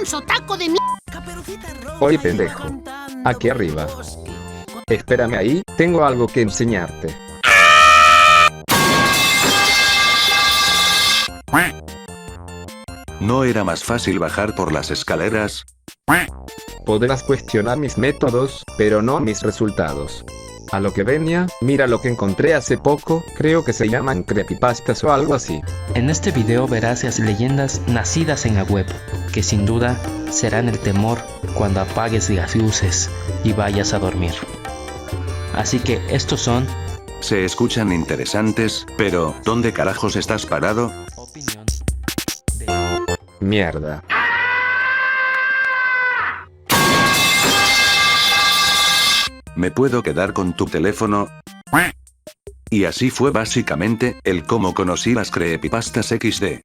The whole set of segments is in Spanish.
sotaco de mierda. Oye pendejo. Aquí arriba. Espérame ahí, tengo algo que enseñarte. ¿No era más fácil bajar por las escaleras? Podrás cuestionar mis métodos, pero no mis resultados. A lo que venía, mira lo que encontré hace poco, creo que se llaman creepypastas o algo así. En este video verás las leyendas nacidas en la web, que sin duda serán el temor cuando apagues las luces y vayas a dormir. Así que estos son... Se escuchan interesantes, pero ¿dónde carajos estás parado? Opinión de... Mierda. ¿Me puedo quedar con tu teléfono? Y así fue básicamente el cómo conocí las creepypastas XD.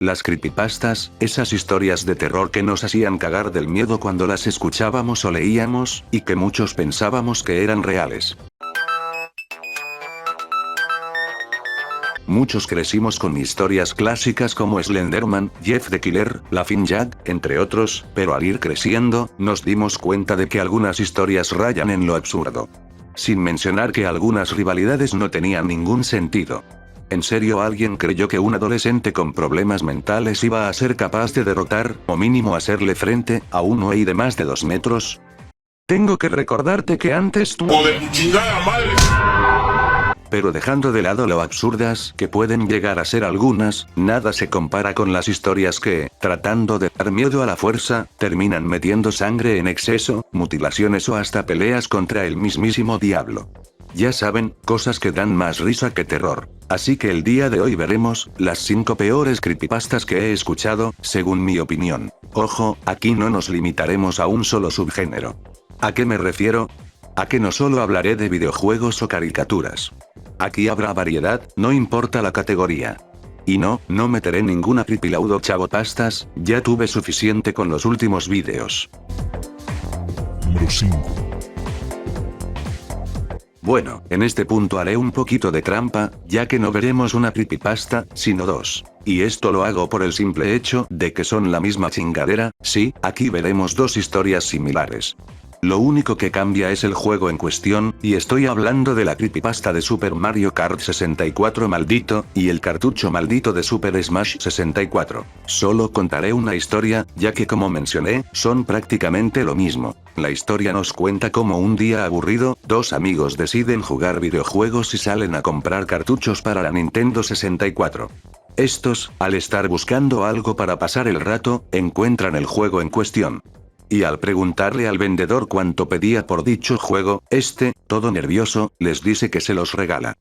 Las creepypastas, esas historias de terror que nos hacían cagar del miedo cuando las escuchábamos o leíamos, y que muchos pensábamos que eran reales. Muchos crecimos con historias clásicas como Slenderman, Jeff the Killer, Laughing Jack, entre otros, pero al ir creciendo, nos dimos cuenta de que algunas historias rayan en lo absurdo. Sin mencionar que algunas rivalidades no tenían ningún sentido. ¿En serio alguien creyó que un adolescente con problemas mentales iba a ser capaz de derrotar, o mínimo hacerle frente, a uno de más de 2 metros? Tengo que recordarte que antes tú... ¡Joder, tu chingada madre! Pero dejando de lado lo absurdas que pueden llegar a ser algunas, nada se compara con las historias que, tratando de dar miedo a la fuerza, terminan metiendo sangre en exceso, mutilaciones o hasta peleas contra el mismísimo diablo. Ya saben, cosas que dan más risa que terror. Así que el día de hoy veremos, las 5 peores creepypastas que he escuchado, según mi opinión. Ojo, aquí no nos limitaremos a un solo subgénero. ¿A qué me refiero? A que no solo hablaré de videojuegos o caricaturas. Aquí habrá variedad, no importa la categoría. Y no meteré ninguna creepylaudo chavopastas, ya tuve suficiente con los últimos vídeos. Número 5. Bueno, en este punto haré un poquito de trampa, ya que no veremos una creepypasta, sino 2. Y esto lo hago por el simple hecho de que son la misma chingadera, sí, aquí veremos 2 historias similares. Lo único que cambia es el juego en cuestión, y estoy hablando de la creepypasta de Super Mario Kart 64 maldito, y el cartucho maldito de Super Smash 64. Solo contaré una historia, ya que como mencioné, son prácticamente lo mismo. La historia nos cuenta cómo un día aburrido, 2 amigos deciden jugar videojuegos y salen a comprar cartuchos para la Nintendo 64. Estos, al estar buscando algo para pasar el rato, encuentran el juego en cuestión. Y al preguntarle al vendedor cuánto pedía por dicho juego, este, todo nervioso, les dice que se los regala.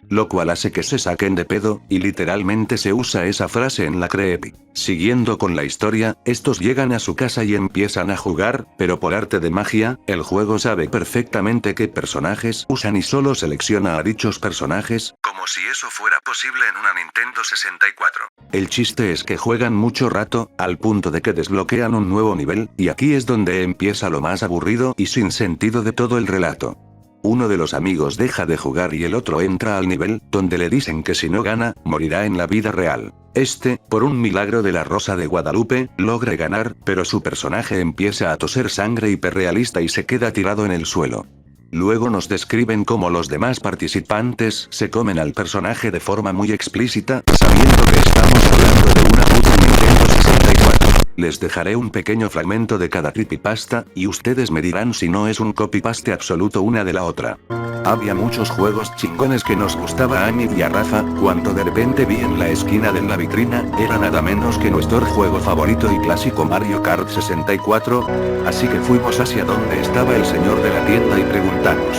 Lo cual hace que se saquen de pedo, y literalmente se usa esa frase en la creepy. Siguiendo con la historia, estos llegan a su casa y empiezan a jugar, pero por arte de magia, el juego sabe perfectamente qué personajes usan y solo selecciona a dichos personajes, como si eso fuera posible en una Nintendo 64. El chiste es que juegan mucho rato, al punto de que desbloquean un nuevo nivel, y aquí es donde empieza lo más aburrido y sin sentido de todo el relato. Uno de los amigos deja de jugar y el otro entra al nivel, donde le dicen que si no gana, morirá en la vida real. Este, por un milagro de la Rosa de Guadalupe, logra ganar, pero su personaje empieza a toser sangre hiperrealista y se queda tirado en el suelo. Luego nos describen cómo los demás participantes se comen al personaje de forma muy explícita, sabiendo que estamos hablando de una puta Nintendo 64. Les dejaré un pequeño fragmento de cada creepypasta, y ustedes me dirán si no es un copy-paste absoluto una de la otra. Había muchos juegos chingones que nos gustaba a mí y a Rafa, cuando de repente vi en la esquina de la vitrina, era nada menos que nuestro juego favorito y clásico Mario Kart 64, así que fuimos hacia donde estaba el señor de la tienda y preguntamos: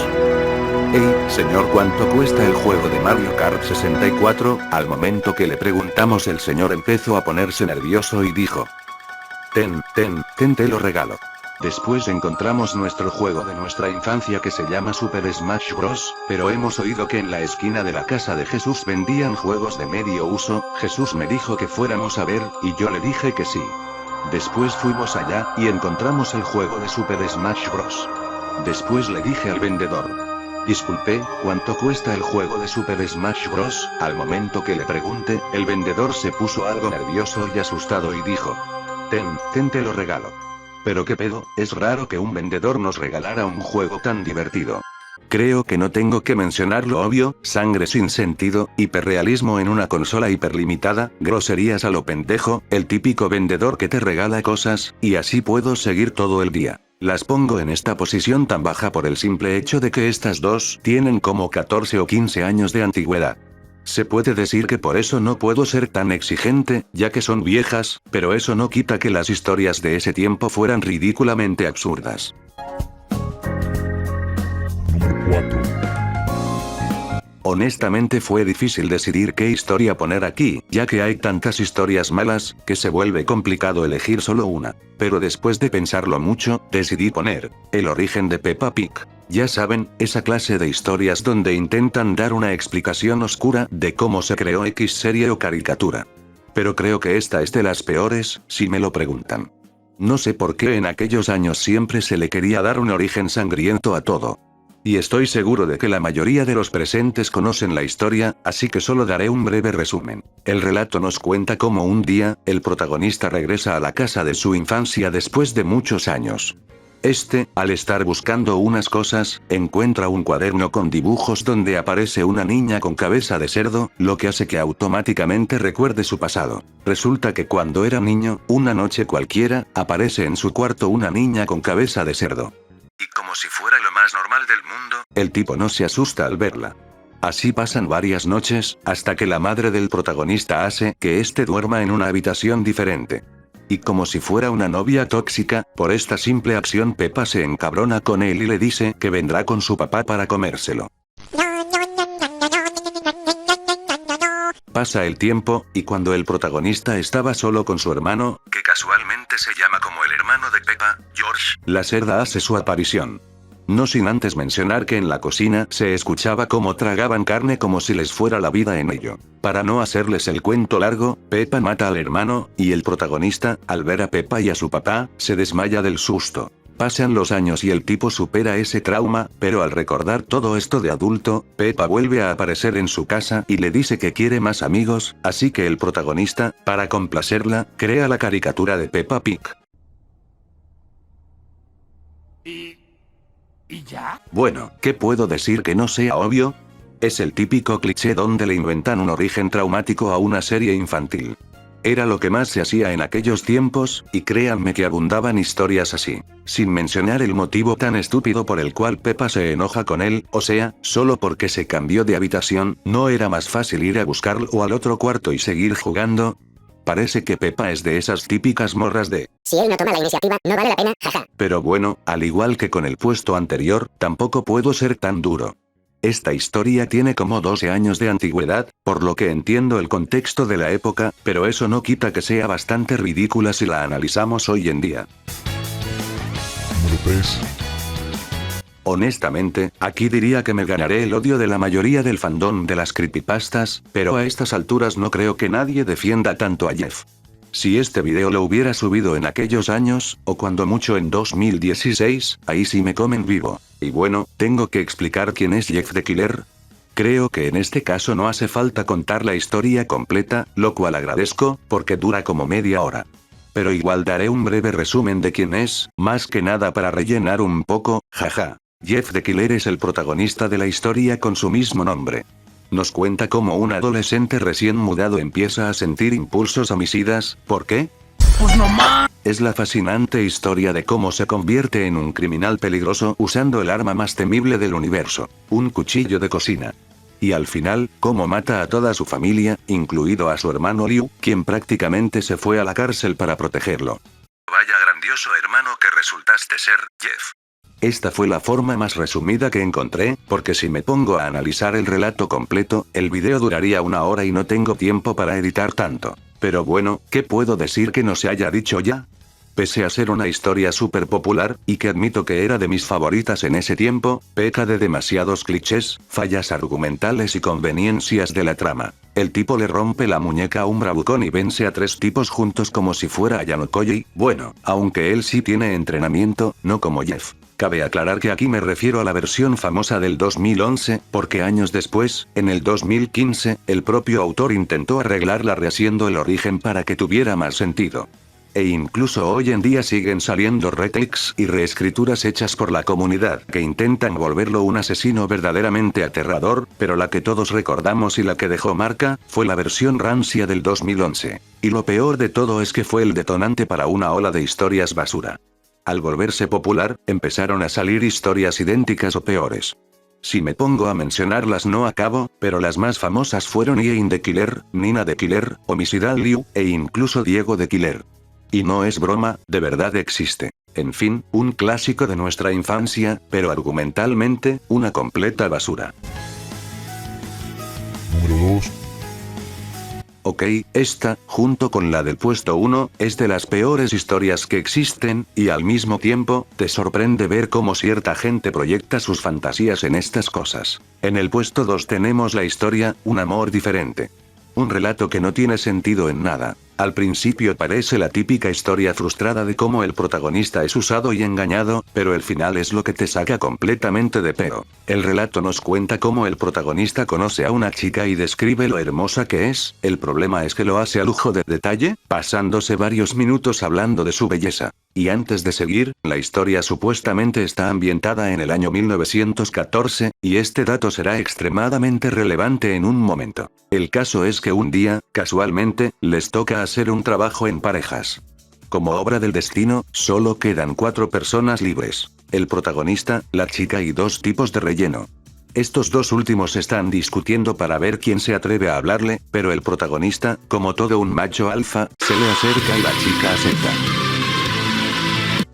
«Hey, señor, ¿cuánto cuesta el juego de Mario Kart 64? Al momento que le preguntamos, el señor empezó a ponerse nervioso y dijo: te lo regalo. Después encontramos nuestro juego de nuestra infancia que se llama Super Smash Bros., pero hemos oído que en la esquina de la casa de Jesús vendían juegos de medio uso. Jesús me dijo que fuéramos a ver, y yo le dije que sí. Después fuimos allá, y encontramos el juego de Super Smash Bros. Después le dije al vendedor: Disculpe, ¿cuánto cuesta el juego de Super Smash Bros? Al momento que le pregunté, el vendedor se puso algo nervioso y asustado y dijo: Ten, te lo regalo. Pero qué pedo, es raro que un vendedor nos regalara un juego tan divertido. Creo que no tengo que mencionar lo obvio: sangre sin sentido, hiperrealismo en una consola hiperlimitada, groserías a lo pendejo, el típico vendedor que te regala cosas, y así puedo seguir todo el día. Las pongo en esta posición tan baja por el simple hecho de que estas dos tienen como 14 o 15 años de antigüedad. Se puede decir que por eso no puedo ser tan exigente, ya que son viejas, pero eso no quita que las historias de ese tiempo fueran ridículamente absurdas. Número 4. Honestamente fue difícil decidir qué historia poner aquí, ya que hay tantas historias malas, que se vuelve complicado elegir solo una. Pero después de pensarlo mucho, decidí poner El origen de Peppa Pig. Ya saben, esa clase de historias donde intentan dar una explicación oscura de cómo se creó X serie o caricatura. Pero creo que esta es de las peores, si me lo preguntan. No sé por qué en aquellos años siempre se le quería dar un origen sangriento a todo. Y estoy seguro de que la mayoría de los presentes conocen la historia, así que solo daré un breve resumen. El relato nos cuenta cómo un día, el protagonista regresa a la casa de su infancia después de muchos años. Al estar buscando unas cosas, encuentra un cuaderno con dibujos donde aparece una niña con cabeza de cerdo, lo que hace que automáticamente recuerde su pasado. Resulta que cuando era niño, una noche cualquiera, aparece en su cuarto una niña con cabeza de cerdo. Y como si fuera lo más normal del mundo, el tipo no se asusta al verla. Así pasan varias noches, hasta que la madre del protagonista hace que duerma en una habitación diferente. Y como si fuera una novia tóxica, por esta simple acción Peppa se encabrona con él y le dice que vendrá con su papá para comérselo. Pasa el tiempo, y cuando el protagonista estaba solo con su hermano, que casualmente se llama como el hermano de Peppa, George, la cerda hace su aparición. No sin antes mencionar que en la cocina se escuchaba cómo tragaban carne como si les fuera la vida en ello. Para no hacerles el cuento largo, Peppa mata al hermano, y el protagonista, al ver a Peppa y a su papá, se desmaya del susto. Pasan los años y el tipo supera ese trauma, pero al recordar todo esto de adulto, Peppa vuelve a aparecer en su casa y le dice que quiere más amigos, así que el protagonista, para complacerla, crea la caricatura de Peppa Pig. ¿Y ya? Bueno, ¿qué puedo decir que no sea obvio? Es el típico cliché donde le inventan un origen traumático a una serie infantil. Era lo que más se hacía en aquellos tiempos, y créanme que abundaban historias así. Sin mencionar el motivo tan estúpido por el cual Peppa se enoja con él, o sea, solo porque se cambió de habitación, ¿no era más fácil ir a buscarlo al otro cuarto y seguir jugando? Parece que Peppa es de esas típicas morras de si él no toma la iniciativa, no vale la pena, jaja. Pero bueno, al igual que con el puesto anterior, tampoco puedo ser tan duro. Esta historia tiene como 12 años de antigüedad, por lo que entiendo el contexto de la época, pero eso no quita que sea bastante ridícula si la analizamos hoy en día. Número 3. Honestamente, aquí diría que me ganaré el odio de la mayoría del fandom de las creepypastas, pero a estas alturas no creo que nadie defienda tanto a Jeff. Si este video lo hubiera subido en aquellos años, o cuando mucho en 2016, ahí sí me comen vivo. Y bueno, tengo que explicar quién es Jeff the Killer. Creo que en este caso no hace falta contar la historia completa, lo cual agradezco, porque dura como media hora. Pero igual daré un breve resumen de quién es, más que nada para rellenar un poco, jaja. Jeff the Killer es el protagonista de la historia con su mismo nombre. Nos cuenta cómo un adolescente recién mudado empieza a sentir impulsos homicidas. ¿Por qué? Pues nomás. Es la fascinante historia de cómo se convierte en un criminal peligroso usando el arma más temible del universo, un cuchillo de cocina. Y al final, cómo mata a toda su familia, incluido a su hermano Liu, quien prácticamente se fue a la cárcel para protegerlo. Vaya grandioso hermano que resultaste ser, Jeff. Esta fue la forma más resumida que encontré, porque si me pongo a analizar el relato completo, el video duraría 1 hora y no tengo tiempo para editar tanto. Pero bueno, ¿qué puedo decir que no se haya dicho ya? Pese a ser una historia súper popular, y que admito que era de mis favoritas en ese tiempo, peca de demasiados clichés, fallas argumentales y conveniencias de la trama. El tipo le rompe la muñeca a un bravucón y vence a 3 tipos juntos como si fuera Ayano Koji, bueno, aunque él sí tiene entrenamiento, no como Jeff. Cabe aclarar que aquí me refiero a la versión famosa del 2011, porque años después, en el 2015, el propio autor intentó arreglarla rehaciendo el origen para que tuviera más sentido. E incluso hoy en día siguen saliendo retakes y reescrituras hechas por la comunidad que intentan volverlo un asesino verdaderamente aterrador, pero la que todos recordamos y la que dejó marca, fue la versión rancia del 2011. Y lo peor de todo es que fue el detonante para una ola de historias basura. Al volverse popular, empezaron a salir historias idénticas o peores. Si me pongo a mencionarlas no acabo, pero las más famosas fueron Ian the Killer, Nina the Killer, Homicidal Liu, e incluso Diego the Killer. Y no es broma, de verdad existe. En fin, un clásico de nuestra infancia, pero argumentalmente, una completa basura. Número 2. Ok, esta, junto con la del puesto 1, es de las peores historias que existen, y al mismo tiempo, te sorprende ver cómo cierta gente proyecta sus fantasías en estas cosas. En el puesto 2 tenemos la historia, Un amor diferente. Un relato que no tiene sentido en nada. Al principio parece la típica historia frustrada de cómo el protagonista es usado y engañado, pero el final es lo que te saca completamente de pedo. El relato nos cuenta cómo el protagonista conoce a una chica y describe lo hermosa que es, el problema es que lo hace a lujo de detalle, pasándose varios minutos hablando de su belleza. Y antes de seguir, la historia supuestamente está ambientada en el año 1914, y este dato será extremadamente relevante en un momento. El caso es que un día, casualmente, les toca hacer un trabajo en parejas. Como obra del destino, solo quedan 4 personas libres. El protagonista, la chica y 2 tipos de relleno. Estos 2 últimos están discutiendo para ver quién se atreve a hablarle, pero el protagonista, como todo un macho alfa, se le acerca y la chica acepta.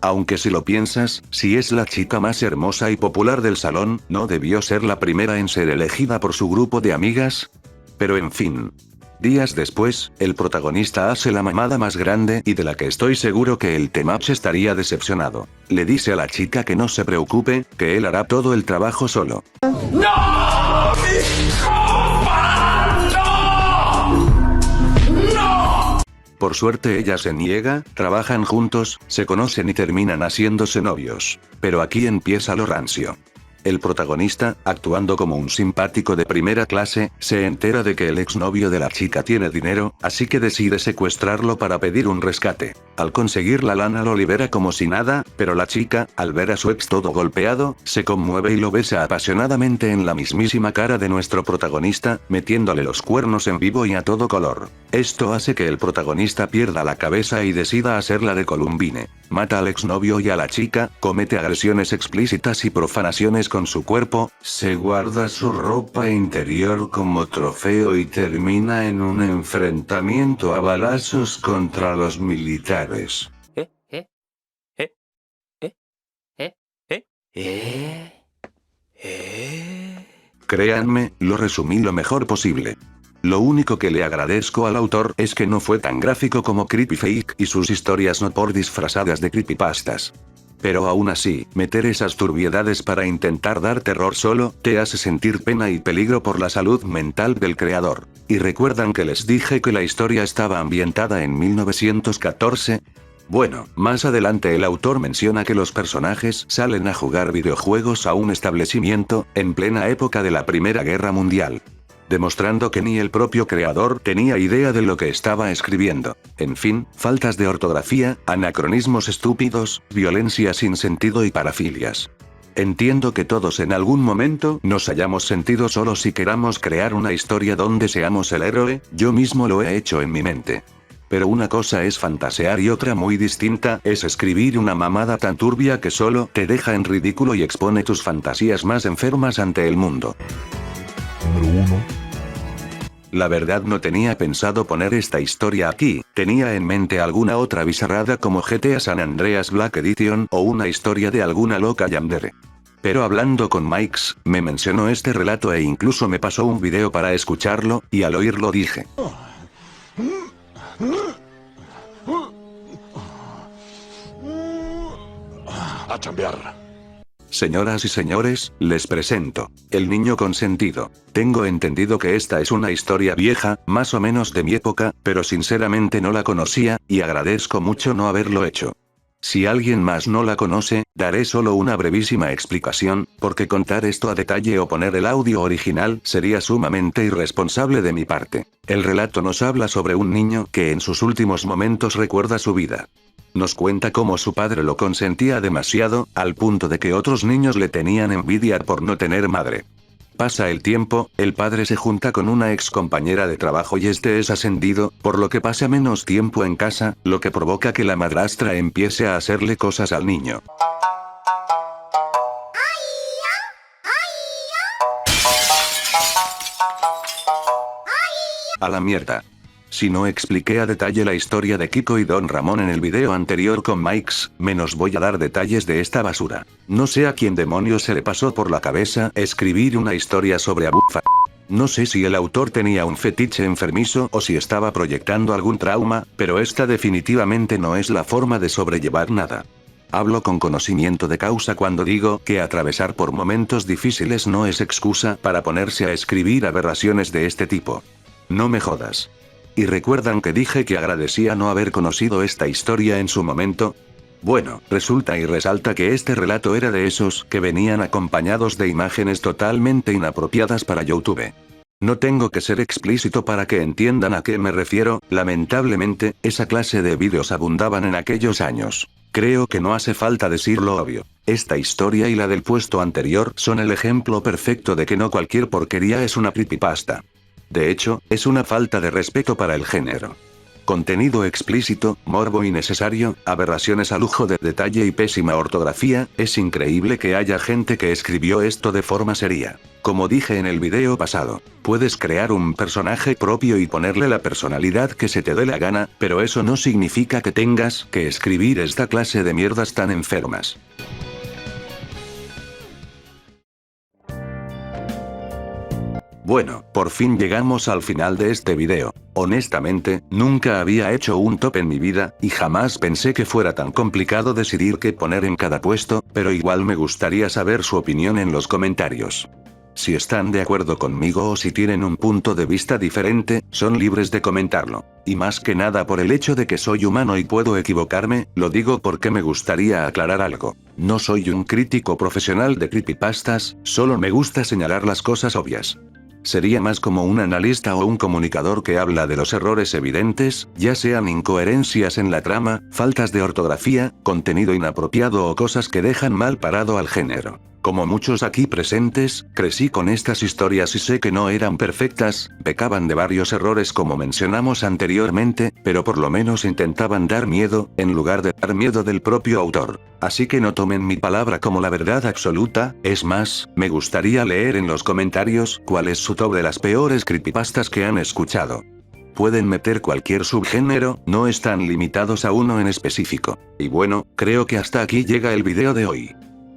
Aunque si lo piensas, si es la chica más hermosa y popular del salón, ¿no debió ser la primera en ser elegida por su grupo de amigas? Pero en fin. Días después, el protagonista hace la mamada más grande y de la que estoy seguro que el temach estaría decepcionado. Le dice a la chica que no se preocupe, que él hará todo el trabajo solo. Por suerte ella se niega, trabajan juntos, se conocen y terminan haciéndose novios. Pero aquí empieza lo rancio. El protagonista, actuando como un simpático de primera clase, se entera de que el exnovio de la chica tiene dinero, así que decide secuestrarlo para pedir un rescate. Al conseguir la lana lo libera como si nada, pero la chica, al ver a su ex todo golpeado, se conmueve y lo besa apasionadamente en la mismísima cara de nuestro protagonista, metiéndole los cuernos en vivo y a todo color. Esto hace que el protagonista pierda la cabeza y decida hacerla de Columbine. Mata al exnovio y a la chica, comete agresiones explícitas y profanaciones con su cuerpo, se guarda su ropa interior como trofeo y termina en un enfrentamiento a balazos contra los militares. Créanme, lo resumí lo mejor posible. Lo único que le agradezco al autor es que no fue tan gráfico como Creepyfake y sus historias no por disfrazadas de creepypastas. Pero aún así, meter esas turbiedades para intentar dar terror solo, te hace sentir pena y peligro por la salud mental del creador. ¿Y recuerdan que les dije que la historia estaba ambientada en 1914? Bueno, más adelante el autor menciona que los personajes salen a jugar videojuegos a un establecimiento, en plena época de la Primera Guerra Mundial. Demostrando que ni el propio creador tenía idea de lo que estaba escribiendo. En fin, faltas de ortografía, anacronismos estúpidos, violencia sin sentido y parafilias. Entiendo que todos en algún momento nos hayamos sentido solos y queramos crear una historia donde seamos el héroe, yo mismo lo he hecho en mi mente. Pero una cosa es fantasear y otra muy distinta es escribir una mamada tan turbia que solo te deja en ridículo y expone tus fantasías más enfermas ante el mundo. Número 1. La verdad no tenía pensado poner esta historia aquí, tenía en mente alguna otra bizarrada como GTA San Andreas Black Edition o una historia de alguna loca yandere. Pero hablando con Mikes, me mencionó este relato e incluso me pasó un video para escucharlo, y al oírlo dije: A chambear. Señoras y señores, les presento, El niño consentido. Tengo entendido que esta es una historia vieja, más o menos de mi época, pero sinceramente no la conocía, y agradezco mucho no haberlo hecho. Si alguien más no la conoce, daré solo una brevísima explicación, porque contar esto a detalle o poner el audio original sería sumamente irresponsable de mi parte. El relato nos habla sobre un niño que en sus últimos momentos recuerda su vida. Nos cuenta cómo su padre lo consentía demasiado, al punto de que otros niños le tenían envidia por no tener madre. Pasa el tiempo, el padre se junta con una ex compañera de trabajo y este es ascendido, por lo que pasa menos tiempo en casa, lo que provoca que la madrastra empiece a hacerle cosas al niño. A la mierda. Si no expliqué a detalle la historia de Kiko y Don Ramón en el video anterior con Mikes, menos voy a dar detalles de esta basura. No sé a quién demonios se le pasó por la cabeza escribir una historia sobre Abu F. No sé si el autor tenía un fetiche enfermizo o si estaba proyectando algún trauma, pero esta definitivamente no es la forma de sobrellevar nada. Hablo con conocimiento de causa cuando digo que atravesar por momentos difíciles no es excusa para ponerse a escribir aberraciones de este tipo. No me jodas. ¿Y recuerdan que dije que agradecía no haber conocido esta historia en su momento? Bueno, resulta y resalta que este relato era de esos que venían acompañados de imágenes totalmente inapropiadas para YouTube. No tengo que ser explícito para que entiendan a qué me refiero, lamentablemente, esa clase de vídeos abundaban en aquellos años. Creo que no hace falta decir lo obvio. Esta historia y la del puesto anterior son el ejemplo perfecto de que no cualquier porquería es una creepypasta. De hecho, es una falta de respeto para el género. Contenido explícito, morbo innecesario, aberraciones a lujo de detalle y pésima ortografía, es increíble que haya gente que escribió esto de forma seria. Como dije en el video pasado, puedes crear un personaje propio y ponerle la personalidad que se te dé la gana, pero eso no significa que tengas que escribir esta clase de mierdas tan enfermas. Bueno, por fin llegamos al final de este video. Honestamente, nunca había hecho un top en mi vida, y jamás pensé que fuera tan complicado decidir qué poner en cada puesto, pero igual me gustaría saber su opinión en los comentarios. Si están de acuerdo conmigo o si tienen un punto de vista diferente, son libres de comentarlo. Y más que nada por el hecho de que soy humano y puedo equivocarme, lo digo porque me gustaría aclarar algo. No soy un crítico profesional de creepypastas, solo me gusta señalar las cosas obvias. Sería más como un analista o un comunicador que habla de los errores evidentes, ya sean incoherencias en la trama, faltas de ortografía, contenido inapropiado o cosas que dejan mal parado al género. Como muchos aquí presentes, crecí con estas historias y sé que no eran perfectas, pecaban de varios errores como mencionamos anteriormente, pero por lo menos intentaban dar miedo, en lugar de dar miedo del propio autor. Así que no tomen mi palabra como la verdad absoluta, es más, me gustaría leer en los comentarios cuál es su top de las peores creepypastas que han escuchado. Pueden meter cualquier subgénero, no están limitados a uno en específico. Y bueno, creo que hasta aquí llega el video de hoy.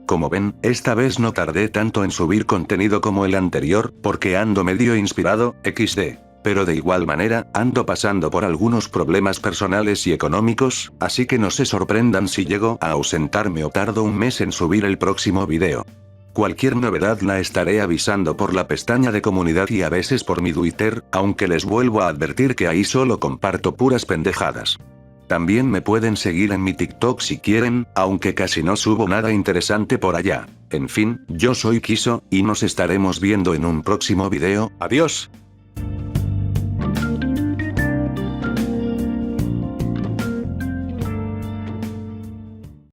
Como ven, esta vez no tardé tanto en subir contenido como el anterior, porque ando medio inspirado, XD. Pero de igual manera, ando pasando por algunos problemas personales y económicos, así que no se sorprendan si llego a ausentarme o tardo un mes en subir el próximo video. Cualquier novedad la estaré avisando por la pestaña de comunidad y a veces por mi Twitter, aunque les vuelvo a advertir que ahí solo comparto puras pendejadas. También me pueden seguir en mi TikTok si quieren, aunque casi no subo nada interesante por allá. En fin, yo soy Kiso, y nos estaremos viendo en un próximo video. ¡Adiós!